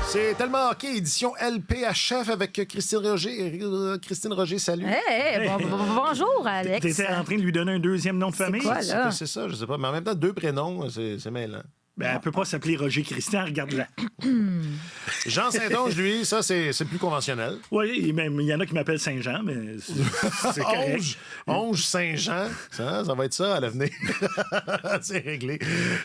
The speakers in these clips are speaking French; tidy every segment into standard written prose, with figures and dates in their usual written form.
C'est tellement hockey, édition LPHF avec Christine Roger. Christine Roger, salut. Bonjour, Alex. T'étais en train de lui donner un deuxième nom de famille? Quoi, là? C'est ça, je sais pas. Mais en même temps, 2 prénoms, c'est mêlant. Ben, elle peut pas s'appeler Roger Christian, regarde-la. Jean Saint-Onge, lui, ça, c'est plus conventionnel. Oui, même il y en a qui m'appellent Saint-Jean, mais c'est correct. Onge Saint-Jean, ça va être ça à l'avenir. C'est réglé.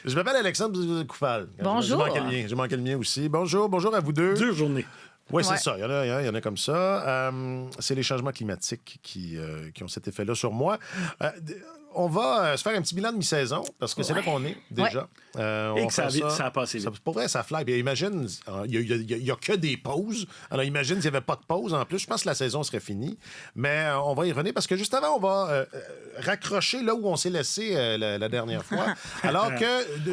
Je m'appelle Alexandre Coufal. Bonjour. J'ai manqué le mien aussi. Bonjour à vous deux. Dure journée. Oui, c'est ça. Il y en a comme ça. C'est les changements climatiques qui ont cet effet-là sur moi. On va se faire un petit bilan de mi-saison, parce que c'est là qu'on est, déjà. Et que ça a passé vite. Pour vrai, ça fly. Puis imagine, il n'y a que des pauses. Alors imagine s'il n'y avait pas de pause en plus. Je pense que la saison serait finie. Mais on va y revenir, parce que juste avant, on va raccrocher là où on s'est laissé la dernière fois. Alors que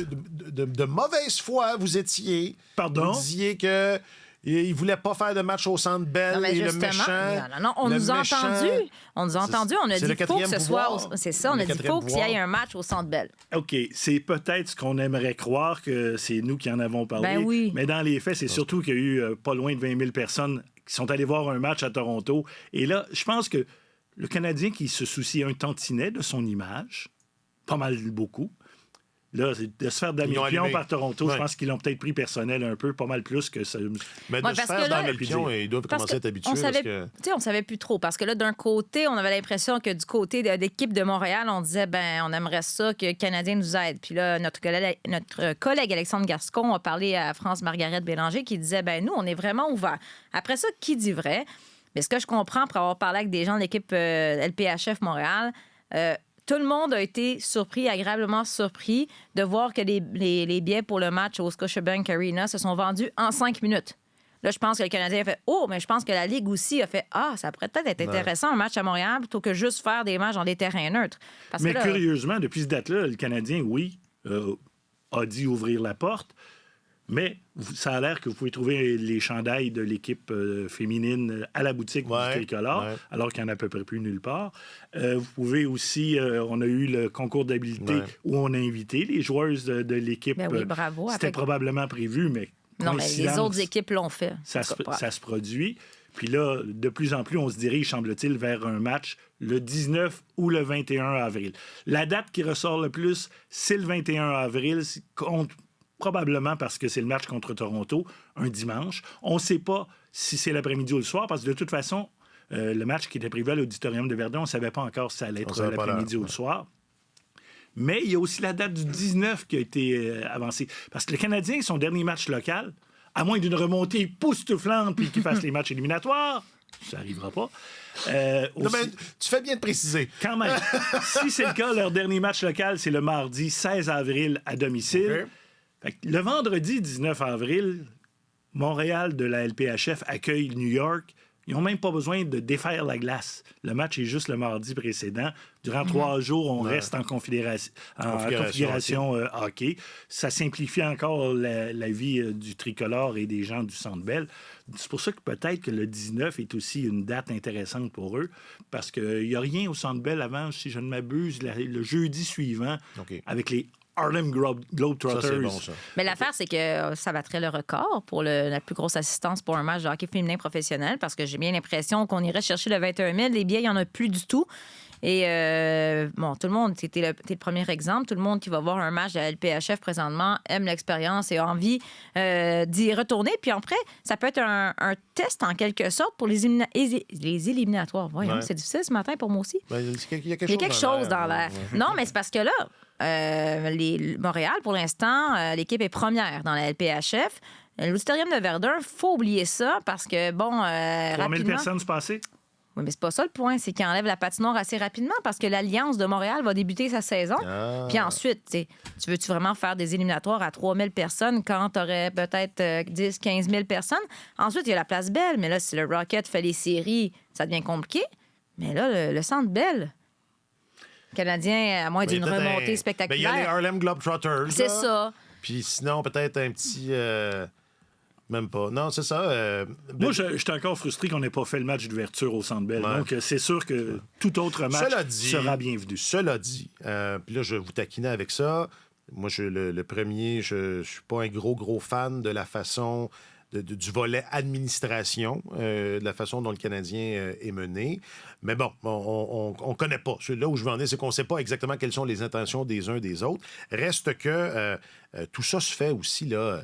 de mauvaise foi, vous étiez... Pardon? Vous disiez que... Il voulait pas faire de match au Centre Bell. Non, mais et justement, le méchant. non, on nous a entendus. On nous a entendus. On a dit qu'il faut que ce soit. C'est ça, on a dit qu'il faut qu'il y ait un match au Centre Bell. OK, c'est peut-être ce qu'on aimerait croire que c'est nous qui en avons parlé. Ben oui. Mais dans les faits, c'est surtout qu'il y a eu pas loin de 20 000 personnes qui sont allées voir un match à Toronto. Et là, je pense que le Canadien qui se soucie un tantinet de son image, pas mal beaucoup. Là, de se faire damer le pion par Toronto, je pense qu'ils l'ont peut-être pris personnel un peu, pas mal plus que ça. Mais de se faire damer le pion, ils doivent commencer à être habitués. On savait plus trop, parce que là, d'un côté, on avait l'impression que du côté de l'équipe de Montréal, on disait, on aimerait ça que le Canadien nous aide. Puis là, notre collègue Alexandre Gascon a parlé à France-Margaret Bélanger qui disait, nous, on est vraiment ouverts. Après ça, qui dit vrai? Mais ce que je comprends, pour avoir parlé avec des gens de l'équipe LPHF Montréal, tout le monde a été agréablement surpris de voir que les billets pour le match au Scotiabank Arena se sont vendus en 5 minutes. Là, je pense que le Canadien a fait « Oh! » Mais je pense que la Ligue aussi a fait « Ah! Ça pourrait peut-être être intéressant un match à Montréal plutôt que juste faire des matchs dans des terrains neutres. » Mais curieusement, depuis cette date-là, le Canadien, a dit ouvrir la porte. Mais ça a l'air que vous pouvez trouver les chandails de l'équipe féminine à la boutique du Tricolore, alors qu'il n'y en a à peu près plus nulle part. Vous pouvez aussi... on a eu le concours d'habileté où on a invité les joueuses de l'équipe. Oui, bravo. C'était probablement prévu, mais... Non, mais les autres équipes l'ont fait. Ça se produit. Puis là, de plus en plus, on se dirige, semble-t-il, vers un match le 19 ou le 21 avril. La date qui ressort le plus, c'est le 21 avril, compte probablement parce que c'est le match contre Toronto, un dimanche. On ne sait pas si c'est l'après-midi ou le soir, parce que de toute façon, le match qui était prévu à l'Auditorium de Verdun, on ne savait pas encore si ça allait être l'après-midi ou le soir. Mais il y a aussi la date du 19 qui a été avancée. Parce que le Canadien, son dernier match local, à moins d'une remontée époustouflante puis qu'il fasse les matchs éliminatoires, ça n'arrivera pas. Non, mais tu fais bien de préciser. Quand même. Si c'est le cas, leur dernier match local, c'est le mardi 16 avril à domicile. Okay. Fait que le vendredi 19 avril, Montréal de la LPHF accueille New York. Ils n'ont même pas besoin de défaire la glace. Le match est juste le mardi précédent. Durant 3 jours, on reste en configuration hockey. Ça simplifie encore la vie du Tricolore et des gens du Centre Bell. C'est pour ça que peut-être que le 19 est aussi une date intéressante pour eux, parce qu'il n'y a rien au Centre Bell avant, si je ne m'abuse, le jeudi suivant, avec les Harlem Globetrotters. Ça, c'est bon, ça. Mais l'affaire, c'est que ça battrait le record pour la plus grosse assistance pour un match de hockey féminin professionnel, parce que j'ai bien l'impression qu'on irait chercher le 21 000. Les billets, il n'y en a plus du tout. Et tout le monde, t'es le premier exemple, tout le monde qui va voir un match de la LPHF présentement aime l'expérience et a envie d'y retourner. Puis après, ça peut être un test en quelque sorte pour les éliminatoires. Voyons, c'est difficile ce matin pour moi aussi. Il y a quelque chose dans l'air. Non, mais c'est parce que là, Montréal, pour l'instant, l'équipe est première dans la LPHF. L'Auditorium de Verdun, il faut oublier ça parce que, 3 000 personnes se passaient. Oui, mais c'est pas ça le point. C'est qu'ils enlèvent la patinoire assez rapidement parce que l'Alliance de Montréal va débuter sa saison. Puis ensuite, tu veux-tu vraiment faire des éliminatoires à 3 000 personnes quand tu aurais peut-être 10 15 000 personnes? Ensuite, il y a la Place Belle. Mais là, si le Rocket fait les séries, ça devient compliqué. Mais là, le Centre Bell... Canadien, à moins d'une remontée spectaculaire. Il y a les Harlem Globetrotters. C'est ça. Puis sinon, peut-être un petit... Même pas. Non, c'est ça. Moi, je suis encore frustré qu'on n'ait pas fait le match d'ouverture au Centre Bell. Donc, c'est sûr que tout autre match sera bienvenu. Cela dit, puis là, je vais vous taquiner avec ça. Moi, le premier, je suis pas un gros fan de la façon du volet administration, de la façon dont le Canadien est mené. Mais bon, on ne connaît pas. Là où je veux en venir, c'est qu'on ne sait pas exactement quelles sont les intentions des uns des autres. Reste que tout ça se fait aussi là,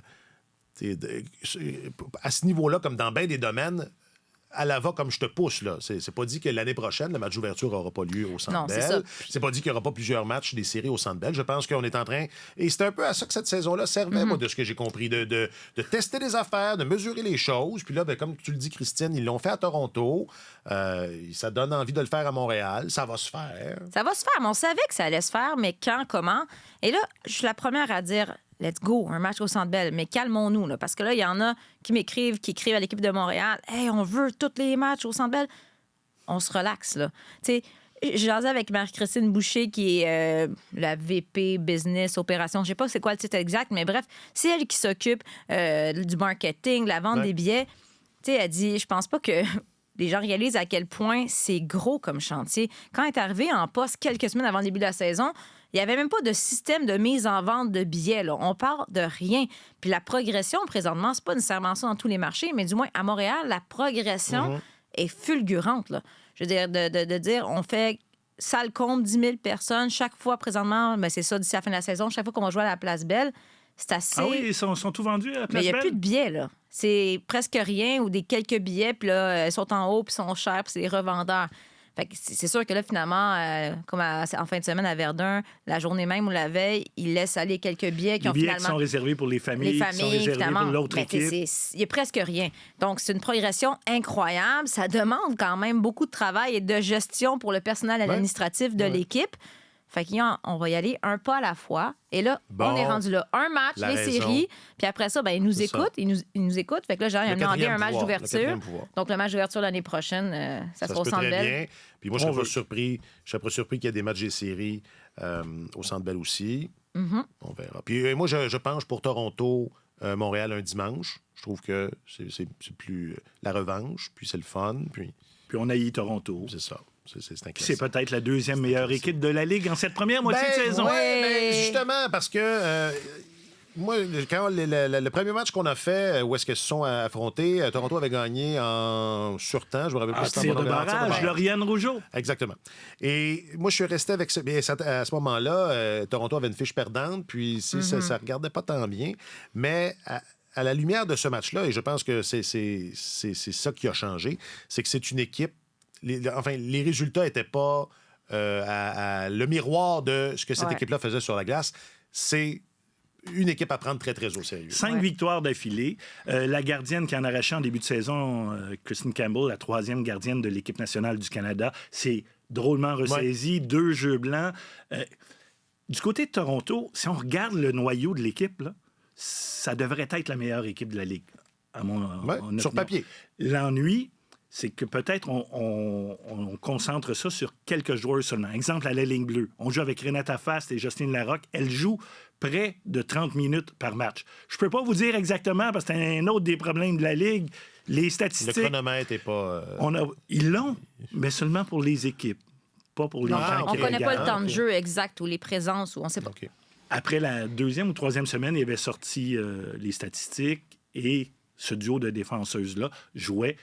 à ce niveau-là, comme dans bien des domaines, à la va comme je te pousse, là. C'est pas dit que l'année prochaine, le match d'ouverture n'aura pas lieu au Centre Bell. C'est pas dit qu'il n'y aura pas plusieurs matchs des séries au Centre Bell. Je pense qu'on est en train... Et c'est un peu à ça que cette saison-là servait, moi, de ce que j'ai compris, de tester des affaires, de mesurer les choses. Puis là, ben, comme tu le dis, Christine, ils l'ont fait à Toronto. Ça donne envie de le faire à Montréal. Ça va se faire. Ça va se faire, mais on savait que ça allait se faire, mais quand, comment? Et là, je suis la première à dire... Let's go, un match au Centre Bell. Mais calmons-nous, là, parce que là, il y en a qui m'écrivent, qui écrivent à l'équipe de Montréal. « Hey, on veut tous les matchs au Centre Bell. » On se relaxe, là. Tu sais, j'ai jasé avec Marie-Christine Boucher, qui est la VP Business Opération. Je sais pas c'est quoi le titre exact, mais bref, c'est elle qui s'occupe du marketing, de la vente des billets. Tu sais, elle dit, je pense pas que... Les gens réalisent à quel point c'est gros comme chantier. Quand elle est arrivée en poste quelques semaines avant le début de la saison, il n'y avait même pas de système de mise en vente de billets. Là. On parle de rien. Puis la progression, présentement, c'est pas nécessairement ça dans tous les marchés, mais du moins, à Montréal, la progression est fulgurante. Là. Je veux dire, de dire, on fait salle compte, 10 000 personnes. Chaque fois, présentement, ben c'est ça, d'ici la fin de la saison, chaque fois qu'on va jouer à la Place Belle, c'est assez... Ah oui, ils sont tout vendus à la Place Belle? Mais il n'y a plus de billets, là. C'est presque rien ou des quelques billets, puis là, ils sont en haut, puis ils sont chers, puis c'est des revendeurs. Fait que c'est sûr que là, finalement, comme en fin de semaine à Verdun, la journée même ou la veille, ils laissent aller quelques billets qui ont finalement... Les billets qui sont réservés pour les familles, qui sont réservés pour l'autre équipe. Il n'y a presque rien. Donc, c'est une progression incroyable. Ça demande quand même beaucoup de travail et de gestion pour le personnel administratif de l'équipe. Fait qu'on va y aller un pas à la fois. Et là, on est rendu là. Un match, les séries. Puis après ça, ben, ils nous écoutent. Ils nous écoutent. Fait que là, j'ai demandé un match d'ouverture. Donc, le match d'ouverture l'année prochaine, ça sera au Centre Bell. Puis moi, je serais pas surpris qu'il y ait des matchs des séries au Centre Bell aussi. On verra. Puis moi, je penche pour Toronto, Montréal un dimanche. Je trouve que c'est plus la revanche. Puis c'est le fun. Puis on haït Toronto. C'est ça. C'est peut-être la deuxième meilleure équipe de la Ligue en cette première moitié de saison. Oui, justement, parce que moi, quand le premier match qu'on a fait, où est-ce qu'ils se sont affrontés, Toronto avait gagné en surtemps. Je me rappelle plus si tir de barrage, Lauriane Rougeau. Exactement. Et moi, je suis resté avec ça. À ce moment-là, Toronto avait une fiche perdante, puis ça ne regardait pas tant bien. Mais à la lumière de ce match-là, et je pense que c'est ça qui a changé, c'est que c'est une équipe. Les résultats n'étaient pas le miroir de ce que cette équipe-là faisait sur la glace. C'est une équipe à prendre très, très au sérieux. 5 victoires d'affilée. La gardienne qui en arrachait en début de saison, Kristen Campbell, la 3e gardienne de l'équipe nationale du Canada, c'est drôlement ressaisie. 2 jeux blancs. Du côté de Toronto, si on regarde le noyau de l'équipe, là, ça devrait être la meilleure équipe de la Ligue, à mon sur papier. L'ennui, c'est que peut-être on concentre ça sur quelques joueurs seulement. Exemple, à la ligne bleue. On joue avec Renata Fast et Justine Larocque. Elles jouent près de 30 minutes par match. Je peux pas vous dire exactement, parce que c'est un autre des problèmes de la Ligue. Les statistiques... Le chronomètre n'est pas... Ils l'ont, mais seulement pour les équipes, pas pour les gens qui regardent. On ne connaît pas le temps de jeu exact ou les présences, ou on ne sait pas. Okay. Après la 2e ou 3e semaine, il avait sorti les statistiques et ce duo de défenseuses-là jouait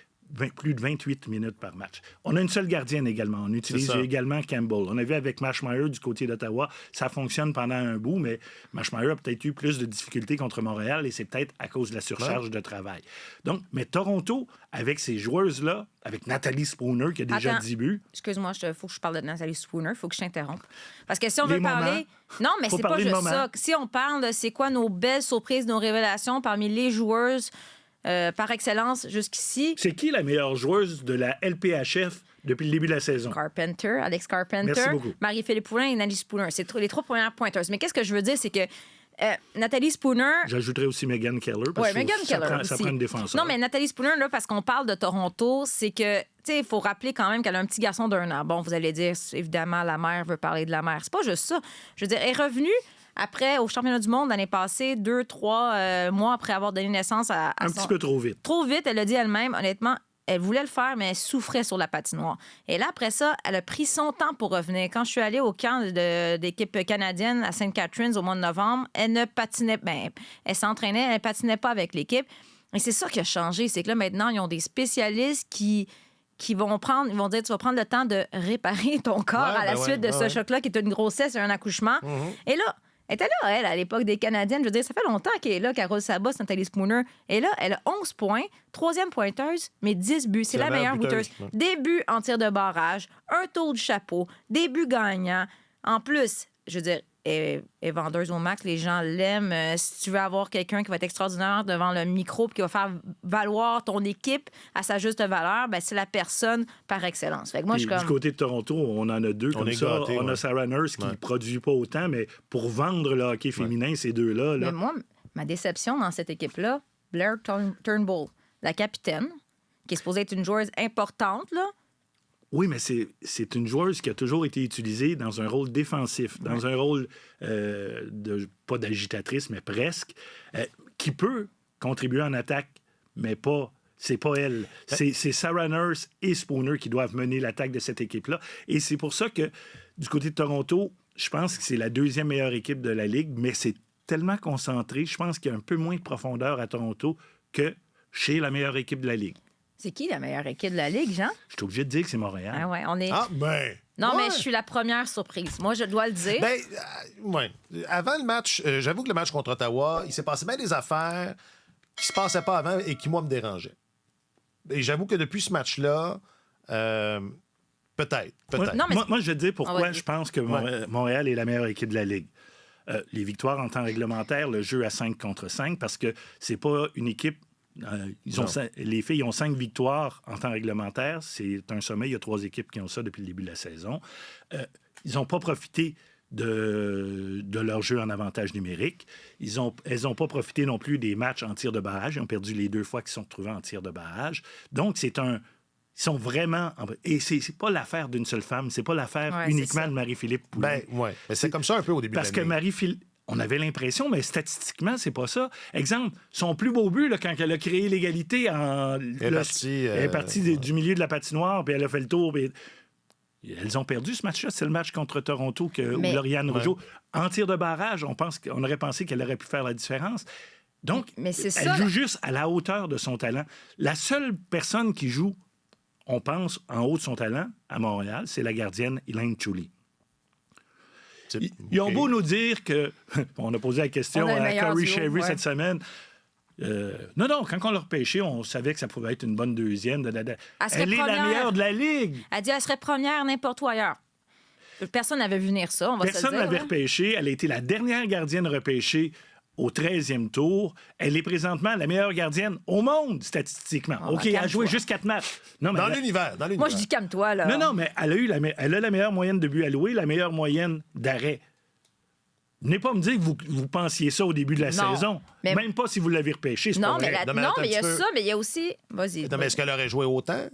plus de 28 minutes par match. On a une seule gardienne également. On utilise également Campbell. On a vu avec Mashmeyer du côté d'Ottawa, ça fonctionne pendant un bout, mais Mashmeyer a peut-être eu plus de difficultés contre Montréal et c'est peut-être à cause de la surcharge de travail. Donc, mais Toronto, avec ces joueuses-là, avec Nathalie Spooner qui a déjà 10 buts... Excuse-moi, il faut que je parle de Nathalie Spooner. Il faut que je t'interrompe. Parce que si on veut parler... Non, mais c'est pas juste ça. Si on parle de c'est quoi nos belles surprises, nos révélations parmi les joueuses... par excellence jusqu'ici. C'est qui la meilleure joueuse de la LPHF depuis le début de la saison? Alex Carpenter, Marie-Philippe Poulin et Nathalie Spooner. C'est les 3 premières pointeuses. Mais qu'est-ce que je veux dire, c'est que Nathalie Spooner... J'ajouterais aussi Megan Keller, parce que ça prend une défenseur. Non, mais Nathalie Spooner, là, parce qu'on parle de Toronto, c'est que, tu sais, il faut rappeler quand même qu'elle a un petit garçon d'1 an. Bon, vous allez dire, évidemment, la mère veut parler de la mère. C'est pas juste ça. Je veux dire, elle est revenue après, au championnat du monde l'année passée, 2-3 mois après avoir donné naissance à un petit peu trop vite. Trop vite, elle l'a dit elle-même. Honnêtement, elle voulait le faire, mais elle souffrait sur la patinoire. Et là, après ça, elle a pris son temps pour revenir. Quand je suis allée au camp d'équipe canadienne à St. Catharines au mois de novembre, elle ne patinait... elle s'entraînait, elle ne patinait pas avec l'équipe. Et c'est ça qui a changé. C'est que là, maintenant, ils ont des spécialistes qui vont dire, tu vas prendre le temps de réparer ton corps à la suite de ce choc-là, qui est une grossesse et un accouchement. Et là, elle était là, elle, à l'époque des Canadiennes. Je veux dire, ça fait longtemps qu'elle est là, Carole Sabas, Nathalie Spooner. Et là, elle a 11 points, 3e pointeuse, mais 10 buts. C'est la meilleure buteuse. Des buts en tir de barrage, un tour de chapeau, des buts gagnants. En plus, je veux dire, elle est vendeuse au max. Les gens l'aiment. Si tu veux avoir quelqu'un qui va être extraordinaire devant le micro et qui va faire valoir ton équipe à sa juste valeur, ben c'est la personne par excellence. Fait que moi, je suis comme... Du côté de Toronto, on en a deux comme ça. On a Sarah Nurse qui ne produit pas autant, mais pour vendre le hockey féminin, ces deux-là... Mais moi, ma déception dans cette équipe-là, Blair Turnbull, la capitaine, qui est supposée être une joueuse importante, là. Oui, mais c'est une joueuse qui a toujours été utilisée dans un rôle défensif, dans un rôle pas d'agitatrice, mais presque, qui peut contribuer en attaque, mais pas... C'est pas elle. C'est Sarah Nurse et Spooner qui doivent mener l'attaque de cette équipe-là. Et c'est pour ça que, du côté de Toronto, je pense que c'est la 2e meilleure équipe de la Ligue, mais c'est tellement concentré. Je pense qu'il y a un peu moins de profondeur à Toronto que chez la meilleure équipe de la Ligue. C'est qui la meilleure équipe de la Ligue, Jean? Je suis obligé de dire que c'est Montréal. Ah ouais, on est... Non, mais je suis la première surprise. Moi, je dois le dire. Avant le match, j'avoue que le match contre Ottawa, il s'est passé bien des affaires qui se passaient pas avant et qui, moi, me dérangeaient. Et j'avoue que depuis ce match-là, peut-être. Non, mais moi, je vais te dire pourquoi je pense que Montréal est la meilleure équipe de la Ligue. Les victoires en temps réglementaire, le jeu à 5 contre 5, parce que c'est pas une équipe... les filles ont 5 victoires en temps réglementaire. C'est un sommet. Il y a 3 équipes qui ont ça depuis le début de la saison. Ils n'ont pas profité de leur jeu en avantage numérique. Elles n'ont pas profité non plus des matchs en tir de barrage. Ils ont perdu les 2 fois qu'ils sont retrouvés en tir de barrage. Donc, ils sont vraiment... Et c'est pas l'affaire d'une seule femme. C'est pas l'affaire uniquement de Marie-Philippe Poulin. Mais c'est comme ça un peu au début de l'année. Parce que Marie-Philippe... On avait l'impression, mais statistiquement, c'est pas ça. Exemple, son plus beau but, là, quand elle a créé l'égalité, elle est partie du milieu de la patinoire, puis elle a fait le tour. Puis... Elles ont perdu ce match-là. C'est le match contre Toronto où Lauriane Rougeau, en tir de barrage, on aurait pensé qu'elle aurait pu faire la différence. Donc, elle joue juste à la hauteur de son talent. La seule personne qui joue, on pense, en haut de son talent, à Montréal, c'est la gardienne Elaine Chuli. Ils ont beau nous dire que... On a posé la question à Corey Sherry cette semaine. Non, quand on l'a repêché, on savait que ça pouvait être une bonne deuxième. Elle est la meilleure de la Ligue. Elle dit qu'elle serait première n'importe où ailleurs. Personne n'avait vu venir ça, on va se le dire. Personne n'avait repêché. Elle a été la dernière gardienne repêchée au 13e tour. Elle est présentement la meilleure gardienne au monde, statistiquement. Elle a joué juste 4 matchs. Non, mais dans l'univers. Moi, je dis calme-toi, là. Non, mais elle a la meilleure moyenne de buts alloués, la meilleure moyenne d'arrêts. Venez pas me dire que vous pensiez ça au début de la saison. Même pas si vous l'avez repêché, c'est pas vrai. Mais il y a ça, mais il y a aussi... Vas-y. Mais est-ce qu'elle aurait joué autant?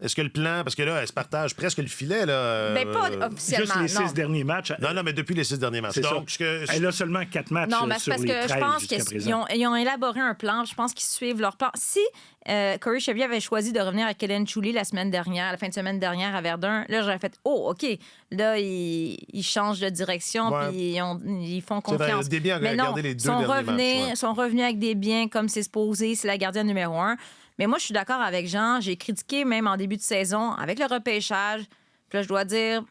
Est-ce que le plan... Parce que là, elle se partage presque le filet, là. Mais pas officiellement, juste les 6 derniers matchs. Non, mais depuis les 6 derniers matchs. Donc, elle a seulement 4 matchs sur les 13 parce que je pense qu'ils ont élaboré un plan. Je pense qu'ils suivent leur plan. Si Corey Sherry avait choisi de revenir avec Elaine Chuli la fin de semaine dernière à Verdun, là, j'aurais fait « Oh, OK. » Là, ils changent de direction puis ils font confiance. Mais non, ils sont revenus avec des biens comme c'est supposé. C'est la gardienne numéro 1. Mais moi, je suis d'accord avec Jean. J'ai critiqué même en début de saison avec le repêchage. Puis là, je dois dire,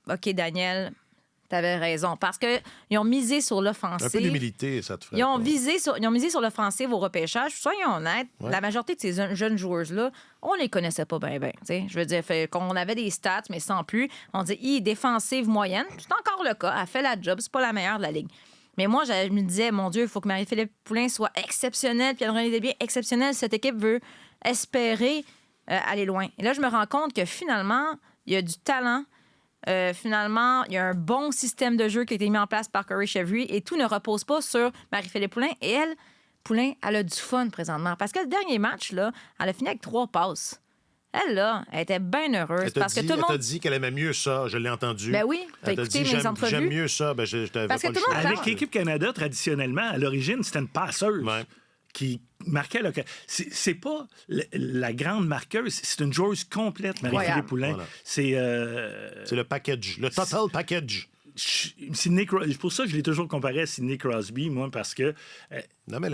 OK, Daniel, t'avais raison. Parce qu'ils ont misé sur l'offensive. Un peu d'humilité, ça te ferait. Ils ont misé sur l'offensive au repêchage. Soyons honnêtes, la majorité de ces jeunes joueuses-là, on les connaissait pas bien. Je veux dire, qu'on avait des stats, mais sans plus. On dit, défensive moyenne. C'est encore le cas. Elle fait la job. C'est pas la meilleure de la Ligue. Mais moi, je me disais, mon Dieu, il faut que Marie-Philippe Poulin soit exceptionnelle, puis Anne-Renée Desbiens exceptionnelle. Cette équipe veut espérer aller loin. Et là, je me rends compte que finalement, il y a du talent. Finalement, il y a un bon système de jeu qui a été mis en place par Corey Sherry et tout ne repose pas sur Marie-Philippe Poulin. Et elle, Poulin, elle a du fun présentement. Parce que le dernier match, là, elle a fini avec 3 passes. Elle, là, elle était bien heureuse. Elle t'a dit qu'elle aimait mieux ça. Je l'ai entendu. Ben oui, t'as écouté mes entrevues. J'aime mieux ça. Ben, je t'avais parce pas que le tout le choix. monde Avec l'équipe Canada, traditionnellement, à l'origine, c'était une passeuse qui marquait le... C'est pas la grande marqueuse, c'est une joueuse complète, Marie-Philippe Poulin. Voilà. C'est le package, le total package. Pour ça, je l'ai toujours comparé à Sidney Crosby, moi, parce que... Non, mais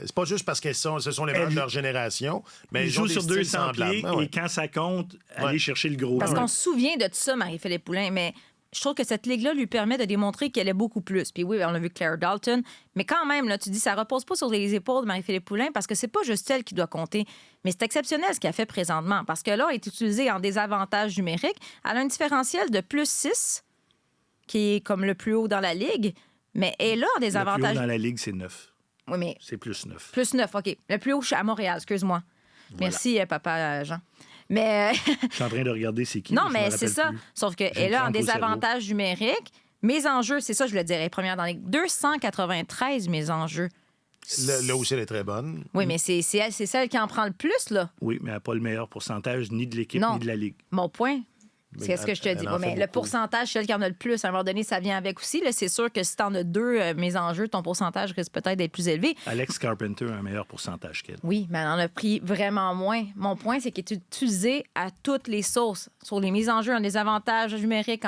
c'est pas juste parce que ce sont les meilleurs de leur génération, mais ils jouent sur 200 pieds semblables. et quand ça compte, aller chercher le gros. Parce qu'on se souvient de tout ça, Marie-Philippe Poulin, mais je trouve que cette ligue-là lui permet de démontrer qu'elle est beaucoup plus. Puis oui, on a vu Claire Dalton, mais quand même, là, tu dis, ça repose pas sur les épaules de Marie-Philippe Poulin parce que c'est pas juste elle qui doit compter. Mais c'est exceptionnel ce qu'elle fait présentement parce que là, elle est utilisée en désavantage numérique. Elle a un différentiel de plus 6, qui est comme le plus haut dans la ligue, mais elle a des avantages. Le plus haut dans la ligue, c'est 9. Oui, mais... C'est plus 9. Plus 9, OK. Le plus haut, je suis à Montréal, excuse-moi. Voilà. Merci, papa Jean. Mais... Je suis en train de regarder c'est qui. Non, mais c'est ça. Plus. Sauf qu'elle a un désavantage numérique. Mes enjeux, c'est ça, je le dirais, première dans les 293, mes enjeux. Là aussi, elle est très bonne. Oui, mais c'est celle qui en prend le plus, là. Oui, mais elle n'a pas le meilleur pourcentage ni de l'équipe ni de la ligue. Mon point. C'est ce que je te dis. en Mais fait le beaucoup. pourcentage, celle qui en a le plus, à un moment donné, ça vient avec aussi. Là, c'est sûr que si tu en as 2, mes enjeux, ton pourcentage risque peut-être d'être plus élevé. Alex Carpenter a un meilleur pourcentage qu'elle. Oui, mais elle en a pris vraiment moins. Mon point, c'est qu'il est utilisé à toutes les sauces. Sur les mises en jeu, en désavantage numérique.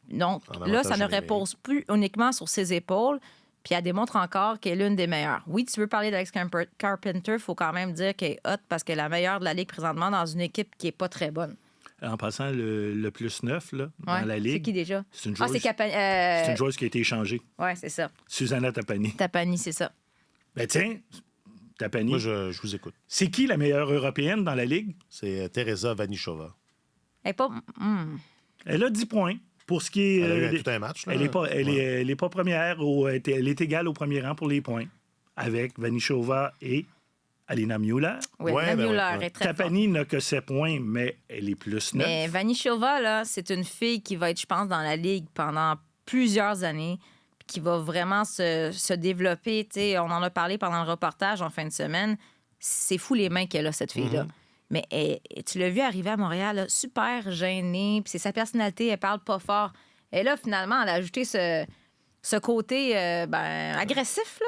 Donc En là, ça avantage ne numérique. repose plus uniquement sur ses épaules. Puis elle démontre encore qu'elle est l'une des meilleures. Oui, tu veux parler d'Alex Carpenter, il faut quand même dire qu'elle est hot parce qu'elle est la meilleure de la Ligue présentement dans une équipe qui n'est pas très bonne. En passant, le plus 9 là, dans la Ligue. C'est qui déjà? C'est une joueuse, c'est une joueuse qui a été échangée. Oui, c'est ça. Susanna Tapani. Tapani, c'est ça. Ben tiens, Tapani. Moi, je vous écoute. C'est qui la meilleure européenne dans la Ligue? C'est Teresa Vanichova. Elle n'est pas... Elle a 10 points. Pour ce qui est. Elle a eu tout un match. Là. Elle n'est pas première. Elle est égale au premier rang pour les points. Avec Vanichova et Alina Müller. Oui, Ouais, la ben Müller ouais. est très forte. Tapani n'a que 7 points, mais elle est plus 9. Mais Vanichova, là, c'est une fille qui va être, je pense, dans la Ligue pendant plusieurs années, puis qui va vraiment se développer. T'sais, on en a parlé pendant le reportage en fin de semaine. C'est fou les mains qu'elle a, cette fille-là. Mais tu l'as vu arriver à Montréal, là, super gênée, puis c'est sa personnalité, elle parle pas fort. Et là, finalement, elle a ajouté ce côté agressif, là.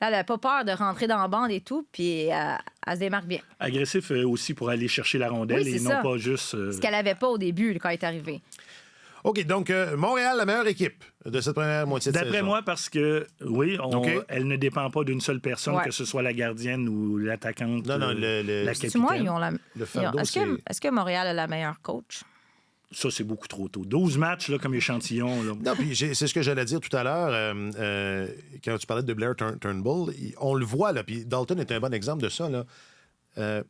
Là, elle n'a pas peur de rentrer dans la bande et tout, puis elle se démarque bien. Agressif aussi pour aller chercher la rondelle Oui, et c'est non ça. pas juste. Ce qu'elle n'avait pas au début, quand elle est arrivée. OK, donc Montréal, la meilleure équipe de cette première moitié de saison. D'après moi, parce que, oui, OK. elle ne dépend pas d'une seule personne, Ouais. que ce soit la gardienne ou l'attaquante, Non, la C'est moi, ils capitaine. ont la... Le fardeau, Est-ce que Montréal a la meilleure coach? Ça, c'est beaucoup trop tôt. 12 matchs là, comme échantillon. Là. Non, puis c'est ce que j'allais dire tout à l'heure. Quand tu parlais de Blair Turnbull, on le voit, là, puis Dalton est un bon exemple de ça. Là.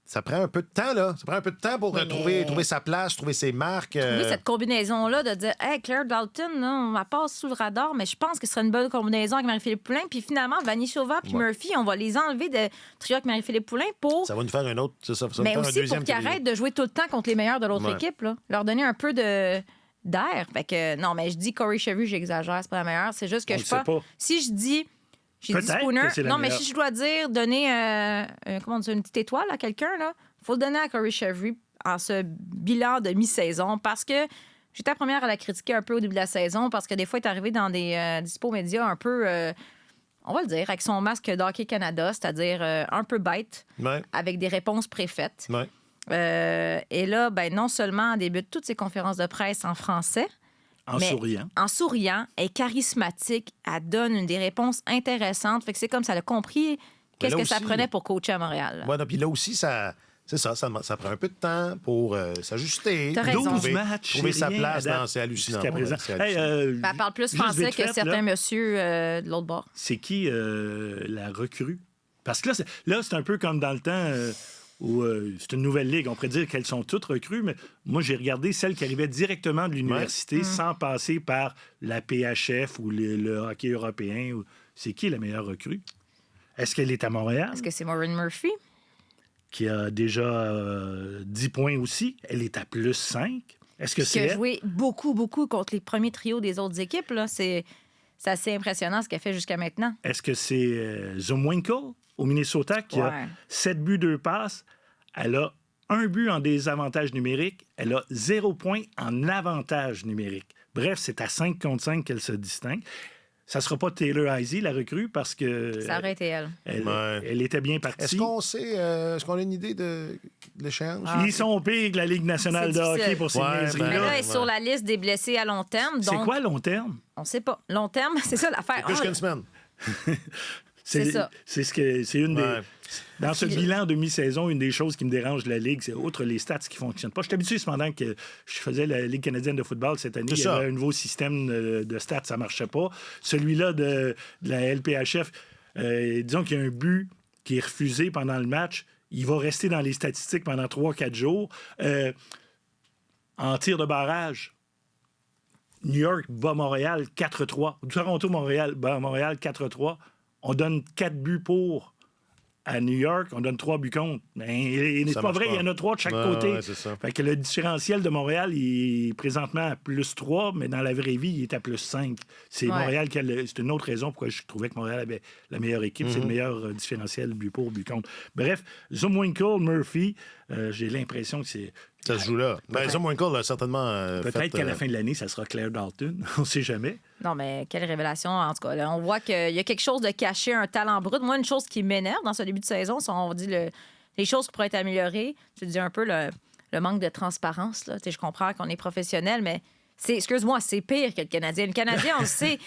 Ça prend un peu de temps, là. Ça prend un peu de temps pour trouver sa place, trouver ses marques. Oui, cette combinaison-là de dire, hey, Claire Dalton, là, on passe sous le radar, mais je pense que ce serait une bonne combinaison avec Marie-Philippe Poulin. Puis finalement, Vanichova puis Murphy, on va les enlever de trio avec Marie-Philippe Poulin pour. Ça va nous faire un autre. Ça va Mais nous faire un aussi deuxième pour qu'ils trio. arrêtent de jouer tout le temps contre les meilleurs de l'autre Ouais. équipe, là. Leur donner un peu d'air. Fait que, non, mais je dis Corey Chevy, j'exagère, c'est pas la meilleure. C'est juste que On je le sait pas. Si je dis. J'ai dit Peut-être Spooner. que c'est la Non, mais meilleure. si je dois dire, donner comment dire, une petite étoile à quelqu'un, là, faut le donner à Corey Chevry en ce bilan de mi-saison parce que j'étais la première à la critiquer un peu au début de la saison parce que des fois, il est arrivé dans des dispos médias un peu, on va le dire, avec son masque d'Hockey Canada, c'est-à-dire un peu bête, Ouais, avec des réponses préfaites. ouais. Et là, ben, non seulement elle débute toutes ses conférences de presse en français, En mais souriant. en souriant, elle est charismatique, elle donne des réponses intéressantes. Fait que c'est comme ça, elle a compris qu'est-ce là que ça aussi- prenait pour coacher à Montréal. Ouais, non, puis là aussi, ça prend un peu de temps pour s'ajuster. T'as puis raison. 12 trouver- matchs, Trouver c'est sa rien place, à date dans- c'est hallucinant. jusqu'à présent. Ouais, c'est Hey, hallucinant. Ben, elle parle plus juste français vite que fait, certains là. messieurs de l'autre bord. C'est qui la recrue? Parce que là, c'est un peu comme dans le temps où c'est une nouvelle ligue. On pourrait dire qu'elles sont toutes recrues, mais moi, j'ai regardé celles qui arrivaient directement de l'université sans passer par la PHF ou le hockey européen. C'est qui la meilleure recrue? Est-ce qu'elle est à Montréal, Est-ce que c'est Maureen Murphy? qui a déjà 10 points aussi? Elle est à plus 5. Est-ce que Qui c'est a elle? joué beaucoup contre les premiers trios des autres équipes. Là. C'est assez impressionnant ce qu'elle fait jusqu'à maintenant. Est-ce que c'est Zumwinkle au Minnesota qui Ouais. a 7 buts, 2 passes? Elle a 1 but en désavantage numérique. Elle a 0 point en avantage numérique. Bref, c'est à 5 contre 5 qu'elle se distingue. Ça ne sera pas Taylor Heisey, la recrue, parce que... Ça aurait été elle. Elle était bien partie. Est-ce qu'on a une idée de l'échéance? Ils sont pires que la Ligue nationale de hockey pour ces niaiseries-là. Mais là, elle est sur la liste des blessés à long terme. C'est quoi long terme? On ne sait pas. Long terme, c'est ça l'affaire. Plus qu'une semaine. C'est ça. C'est une des... Dans ce bilan de mi-saison, une des choses qui me dérange de la Ligue, c'est outre les stats qui ne fonctionnent pas. Je suis habitué cependant que je faisais la Ligue canadienne de football cette année. Il y avait un nouveau système de stats, ça ne marchait pas. Celui-là de la LPHF, disons qu'il y a un but qui est refusé pendant le match, il va rester dans les statistiques pendant 3-4 jours. En tir de barrage, New York bat Montréal 4-3. Toronto-Montréal bat Montréal 4-3. On donne 4 buts pour à New York, on donne 3 buts contre. Mais c'est pas vrai, il y en a 3 de chaque côté. Ouais, c'est ça. Fait que le différentiel de Montréal, il est présentement à plus 3, mais dans la vraie vie, il est à plus 5. C'est Montréal qui a c'est une autre raison pourquoi je trouvais que Montréal avait la meilleure équipe. C'est le meilleur différentiel but pour, but contre. Bref, Zumwinkle, Murphy, j'ai l'impression que c'est... Ça se joue là. Ben, Zumwinkle a certainement peut-être qu'à la fin de l'année, ça sera Claire Dalton. On ne sait jamais. Non, mais quelle révélation. En tout cas, là, on voit qu'il y a quelque chose de caché, un talent brut. Moi, une chose qui m'énerve dans ce début de saison, c'est, on dit, les choses qui pourraient être améliorées. Je dis un peu le manque de transparence. Là. Je comprends qu'on est professionnel, mais excuse-moi, c'est pire que le Canadien. Le Canadien, on le sait,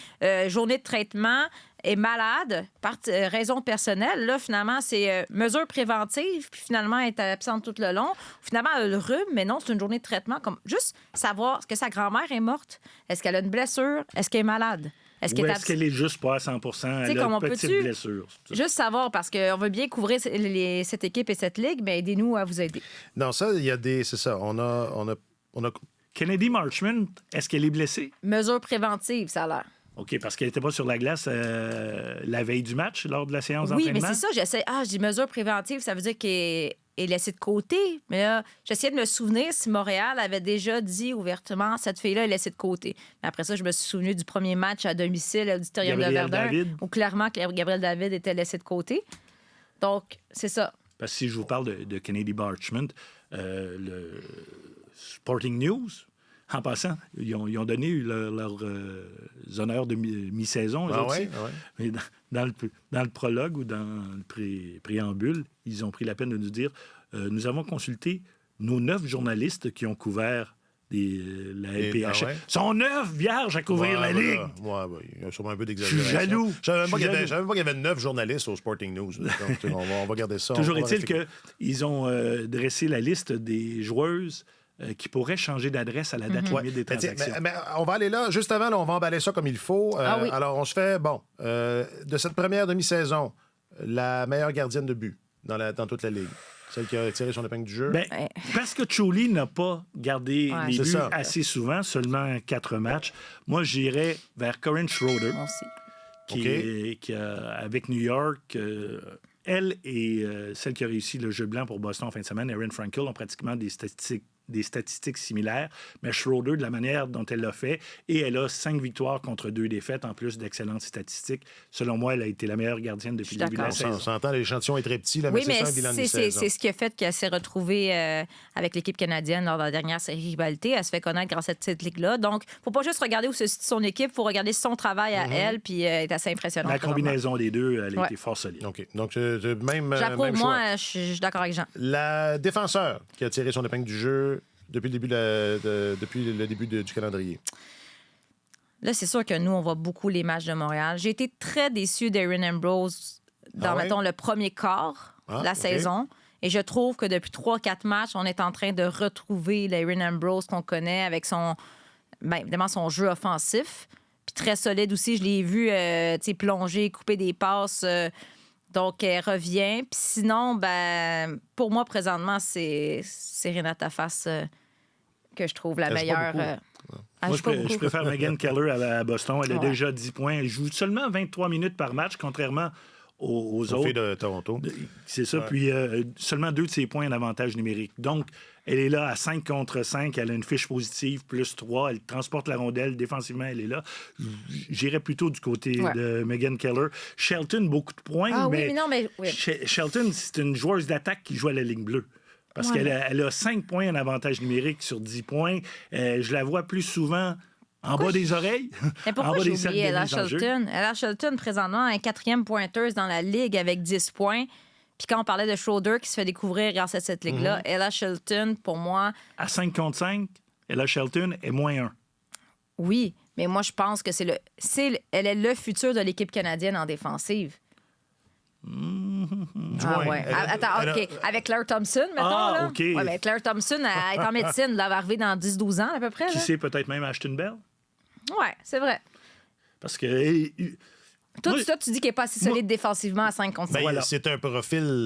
journée de traitement, est malade, raison personnelle. Là, finalement, c'est mesure préventive, puis finalement, elle est absente tout le long. Finalement, elle a le rhume, mais non, c'est une journée de traitement. Comme juste savoir, est-ce que sa grand-mère est morte? Est-ce qu'elle a une blessure? Est-ce qu'elle est malade? Est-ce qu'elle est juste pas à 100 elle a une petite blessure? Juste savoir, parce qu'on veut bien couvrir cette équipe et cette ligue, mais aidez-nous à vous aider. Non, ça, il y a des... C'est ça, on a... Kennedy Marchment, est-ce qu'elle est blessée? Mesure préventive, ça a l'air. OK, parce qu'elle n'était pas sur la glace la veille du match, lors de la séance d'entraînement? Oui, mais c'est ça, j'essaie. Je dis mesure préventive, ça veut dire qu'elle est laissée de côté. Mais là, j'essayais de me souvenir si Montréal avait déjà dit ouvertement cette fille-là est laissée de côté. Mais après ça, je me suis souvenu du premier match à domicile à l'Auditorium de Verdun, où clairement Gabriel David était laissé de côté. Donc, c'est ça. Parce que si je vous parle de Kennedy Marchment, le Sporting News... En passant, ils ont donné leurs honneurs de mi-saison. Mais dans le prologue ou dans le préambule, ils ont pris la peine de nous dire nous avons consulté nos 9 journalistes qui ont couvert la LPHF. Ils sont 9 vierges à couvrir la Ligue. Il y a sûrement un peu d'exagération. Je suis jaloux. Je savais même pas qu'il y avait 9 journalistes au Sporting News. Donc, on va garder ça. Toujours est-il qu'ils ont dressé la liste des joueuses qui pourrait changer d'adresse à la date limite des transactions. Mais on va aller là. Juste avant, là, on va emballer ça comme il faut. Oui. Alors, on se fait, de cette première demi-saison, la meilleure gardienne de but dans toute la Ligue. Celle qui a tiré son épingle du jeu. Parce que Choli n'a pas gardé les buts assez souvent, seulement 4 matchs. Moi, j'irais vers Corinne Schroeder, qui avec New York... elle et celle qui a réussi le jeu blanc pour Boston en fin de semaine, Erin Frankel, ont pratiquement des statistiques similaires, mais Schroeder, de la manière dont elle l'a fait, et elle a 5 victoires contre 2 défaites, en plus d'excellentes statistiques. Selon moi, elle a été la meilleure gardienne depuis le début de la saison. On s'entend, l'échantillon est très petit, là, oui, mais mais c'est ça un bilan de mi-saison. c'est ce qui a fait qu'elle s'est retrouvée avec l'équipe canadienne lors de la dernière série rivalité. Elle se fait connaître grâce à cette ligue-là. Donc, il ne faut pas juste regarder où se situe son équipe, il faut regarder son travail à elle, puis elle est assez impressionnante. La combinaison des deux, elle a été fort solide. OK. Donc, même J'approuve, choix. moi, je suis d'accord avec Jean. La défenseur qui a tiré son épingle du jeu depuis le début du calendrier. Là, c'est sûr que nous, on voit beaucoup les matchs de Montréal. J'ai été très déçue d'Erin Ambrose dans, mettons, le premier quart de la saison. Et je trouve que depuis 3-4 matchs, on est en train de retrouver l'Erin Ambrose qu'on connaît avec évidemment, son jeu offensif. Puis très solide aussi. Je l'ai vu plonger, couper des passes. Donc, elle revient. Puis sinon, pour moi, présentement, c'est Renata Fass que je trouve la meilleure. Moi, je préfère Megan Keller à Boston. Elle a déjà 10 points. Elle joue seulement 23 minutes par match, contrairement aux autres. Filles de Toronto. C'est ça. Puis seulement 2 de ses points en avantage numérique. Donc, elle est là à 5 contre 5. Elle a une fiche positive, plus 3. Elle transporte la rondelle. Défensivement, elle est là. J'irais plutôt du côté de Megan Keller. Shelton, beaucoup de points. Shelton, c'est une joueuse d'attaque qui joue à la ligne bleue. Parce qu'elle a 5 points en avantage numérique sur 10 points. Je la vois plus souvent En bas des oreilles? Mais En pourquoi bas j'ai des cercles oublié Ella des enjeux? Shelton? Ella Shelton, présentement, est 4e pointeuse dans la Ligue avec 10 points. Puis quand on parlait de Schroeder qui se fait découvrir grâce à cette Ligue-là, Ella Shelton, pour moi, À 5 contre 5, Ella Shelton est -1. oui. Mais moi, je pense que elle est le futur de l'équipe canadienne en défensive. Ah ouais. Attends, OK. Avec Claire Thompson, mettons. Ah, là. OK. Ouais, mais Claire Thompson, elle est en médecine. Elle va arriver dans 10-12 ans, à peu près. Qui Là. sait, peut-être même Ashton Bell? Ouais, c'est vrai. Parce que... Toi, Moi- tu dis qu'il n'est pas assez solide défensivement à 5 contre 5. Ben, Voilà. c'est un profil,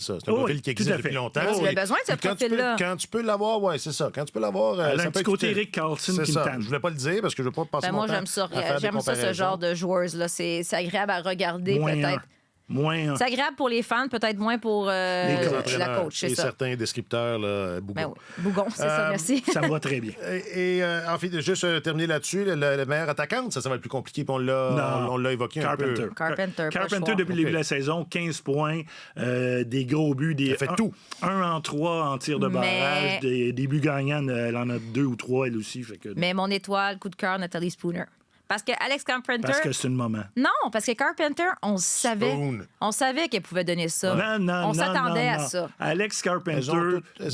ça. C'est un Oh, profil oui, qui tout existe à fait. depuis longtemps. Mais tu as besoin de ce Puis quand tu peux- profil-là. Quand tu peux l'avoir, oui, c'est ça. Quand tu peux l'avoir, Elle a ça un peut petit côté être utile. Eric Carlson C'est qui ça. me tente. Je voulais pas le dire parce que je veux pas passer Ben, mon moi, temps j'aime ça. à faire des J'aime ça, ce comparaisons. genre de joueuses-là. C'est agréable à regarder, -1. peut-être. -1. C'est agréable pour les fans, peut-être moins pour Les la entraîneurs coach, c'est et ça. certains descripteurs, là, Bougon. Ben oui. Bougon, c'est ça, merci. Ça me va très bien. Et en fait, juste terminer là-dessus, le meilleur attaquante, ça va être plus compliqué. Puis on l'a évoqué un peu. Carpenter. Carpenter, pas le Carpenter, choix. depuis le début de la saison, 15 points, des gros buts. Elle fait tout. 1 en 3 en tir de barrage, des buts gagnants. Elle en a 2 ou 3, elle aussi. Fait que, Mais mon étoile, coup de cœur, Nathalie Spooner. Parce que Alex Carpenter... parce que c'est le moment. Non, parce que Carpenter, on Spoon. savait qu'elle pouvait donner ça. Non, on s'attendait à ça. Alex Carpenter, Elles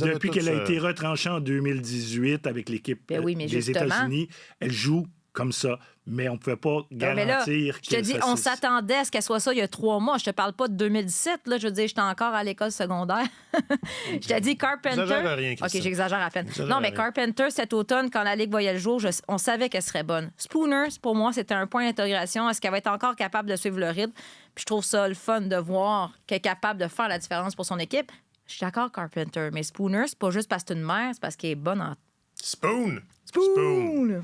ont depuis toutes qu'elle a ce- été retranchée en 2018 avec l'équipe Ben oui, mais des justement. États-Unis, elle joue comme ça, mais on ne pouvait pas Mais là, garantir je te dis, on s'attendait à ce qu'elle soit ça il y a 3 mois. Je te parle pas de 2017. Là, je veux dire, j'étais encore à l'école secondaire. Je te dis, Carpenter... J'exagère rien, OK, Christine. j'exagère à peine. J'exagère Non, mais rien. Carpenter, cet automne, quand la Ligue voyait le jour, on savait qu'elle serait bonne. Spooner, pour moi, c'était un point d'interrogation. Est-ce qu'elle va être encore capable de suivre le rythme? Puis je trouve ça le fun de voir qu'elle est capable de faire la différence pour son équipe. Je suis d'accord, Carpenter, mais Spooner, c'est pas juste parce que c'est une mère, c'est parce qu'elle est bonne en... Spoon. Spoon!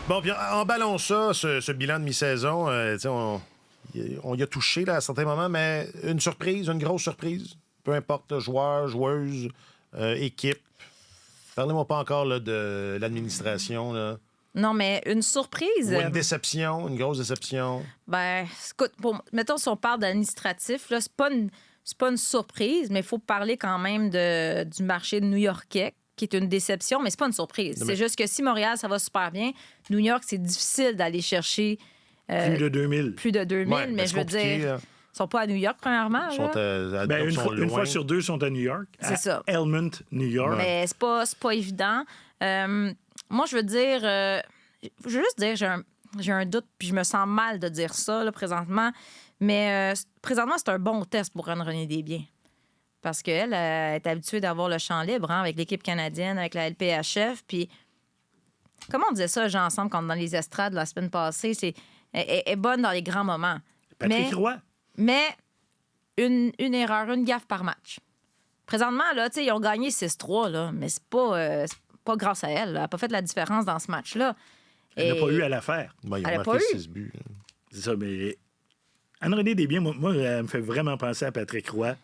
Bon, bien, emballons ça, ce bilan de mi-saison. Tu sais, on y a touché là, à certains moments, mais une surprise, une grosse surprise. Peu importe, joueur, joueuse, équipe. Parlez-moi pas encore là, de l'administration. Là. Non, mais une surprise... Ou une déception, une grosse déception. Ben, écoute, mettons, si on parle d'administratif, là, c'est pas une surprise, mais il faut parler quand même du marché new-yorkais, qui est une déception, mais c'est pas une surprise. Mais- C'est juste que si Montréal, ça va super bien, New York, c'est difficile d'aller chercher Plus de 2000. plus de 2000, Ouais, mais c'est je veux compliqué, dire, là. ils sont pas à New York, premièrement. Ils sont, là. Ben, sont une fois loin. sur 2 sont à New York. C'est à ça. Elmont, New York. Mais c'est pas évident. Moi, je veux dire... je veux juste dire, j'ai un doute, puis je me sens mal de dire ça, là, présentement. Mais présentement, c'est un bon test pour Anne-Renée Desbiens. Parce qu'elle est habituée d'avoir le champ libre hein, avec l'équipe canadienne, avec la LPHF. Puis, comment on disait ça, Jean, ensemble, quand dans les estrades la semaine passée? Elle est bonne dans les grands moments. Patrick Roy. Mais une erreur, une gaffe par match. Présentement, là, ils ont gagné 6-3, là, mais c'est pas grâce à elle. Elle n'a pas fait la différence dans ce match-là. Elle n'a Et- pas eu à la faire. Ben, ils ont Elle a marqué pas eu. 6 buts. C'est ça, mais Anne-Renée Desbiens, moi, elle me fait vraiment penser à Patrick Roy,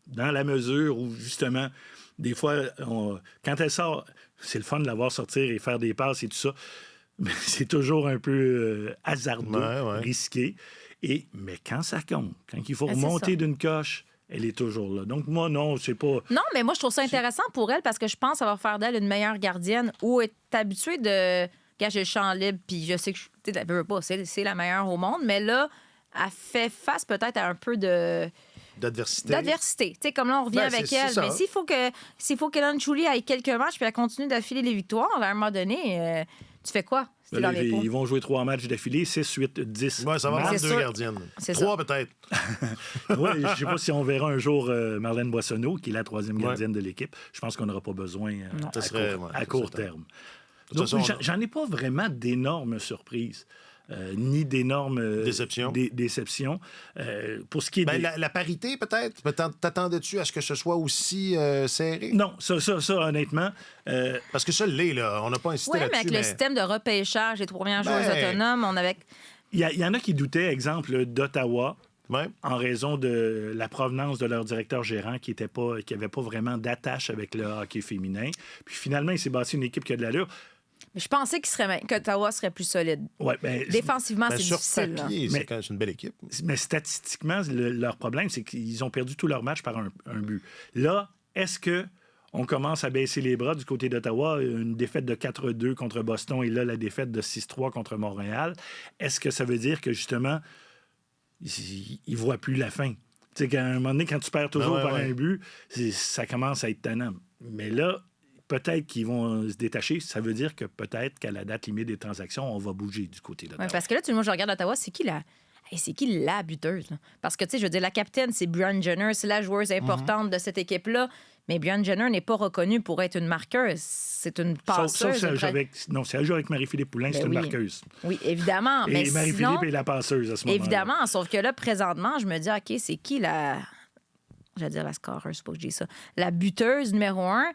dans la mesure où, justement, des fois, quand elle sort, c'est le fun de la voir sortir et faire des passes et tout ça, mais c'est toujours un peu hasardeux, Ouais. risqué. Mais quand ça compte, quand il faut Ben, c'est remonter ça. d'une coche, elle est toujours là. Donc, moi, non, c'est pas... Non, mais moi, je trouve ça intéressant pour elle parce que je pense que ça va faire d'elle une meilleure gardienne ou est habituée de gager le champ libre. Puis je sais que elle veut pas, c'est la meilleure au monde, mais là, elle fait face peut-être à un peu D'adversité. d'adversité. Tu sais, comme là, on revient Ben, avec c'est elle. ça. Mais s'il faut qu'Hélène Chouli aille quelques matchs puis elle continue d'affiler les victoires, à un moment donné, tu fais quoi? Si t'es dans les pots? Ils vont jouer 3 matchs d'affilée, 6, 8, 10. Ouais, ça va C'est prendre 2 sûr. gardiennes. C'est 3 peut-être. Ouais, je ne sais pas si on verra un jour Marlène Boissonneau, qui est la 3e Ouais. gardienne de l'équipe. Je pense qu'on n'aura pas besoin Ça serait, à ça court serait- terme. toute Donc, façon, j'en ai pas vraiment d'énormes surprises. ni d'énormes déceptions. Pour ce qui est la parité, peut-être? T'attendais-tu à ce que ce soit aussi serré? Non, ça honnêtement... Parce que ça l'est, là. On n'a pas insisté là-dessus. Mais avec le système de repêchage des 3 premières joueuses autonomes, on avait... Il y en a qui doutaient, exemple, d'Ottawa, en raison de la provenance de leur directeur gérant qui n'avait pas vraiment d'attache avec le hockey féminin. Puis finalement, il s'est bâti une équipe qui a de l'allure. Mais je pensais qu'Ottawa serait plus solide. Ouais, défensivement, c'est sur difficile. Papier, c'est une belle équipe. Mais statistiquement, leur problème, c'est qu'ils ont perdu tous leurs matchs par un but. Là, est-ce que on commence à baisser les bras du côté d'Ottawa? Une défaite de 4-2 contre Boston et là, la défaite de 6-3 contre Montréal. Est-ce que ça veut dire que, justement, ils ne voient plus la fin? Tu sais, qu'à un moment donné, quand tu perds toujours par un but, ça commence à être tannant. Mais là, peut-être qu'ils vont se détacher. Ça veut dire que peut-être qu'à la date limite des transactions, on va bouger du côté d'Ottawa. Parce que là, moi, je regarde Ottawa, c'est qui la buteuse? Là? Parce que, tu sais, je veux dire, la capitaine, c'est Brianne Jenner, c'est la joueuse importante de cette équipe-là. Mais Brianne Jenner n'est pas reconnue pour être une marqueuse. C'est une passeuse. Sauf si elle joue avec Marie-Philippe Poulin, c'est une marqueuse. Oui, évidemment. Et Marie-Philippe est la passeuse à ce moment-là. Évidemment, sauf que là, présentement, je me dis, OK, c'est qui la... J'allais dire la scoreuse, c'est pas que je dis ça. La buteuse numéro 1.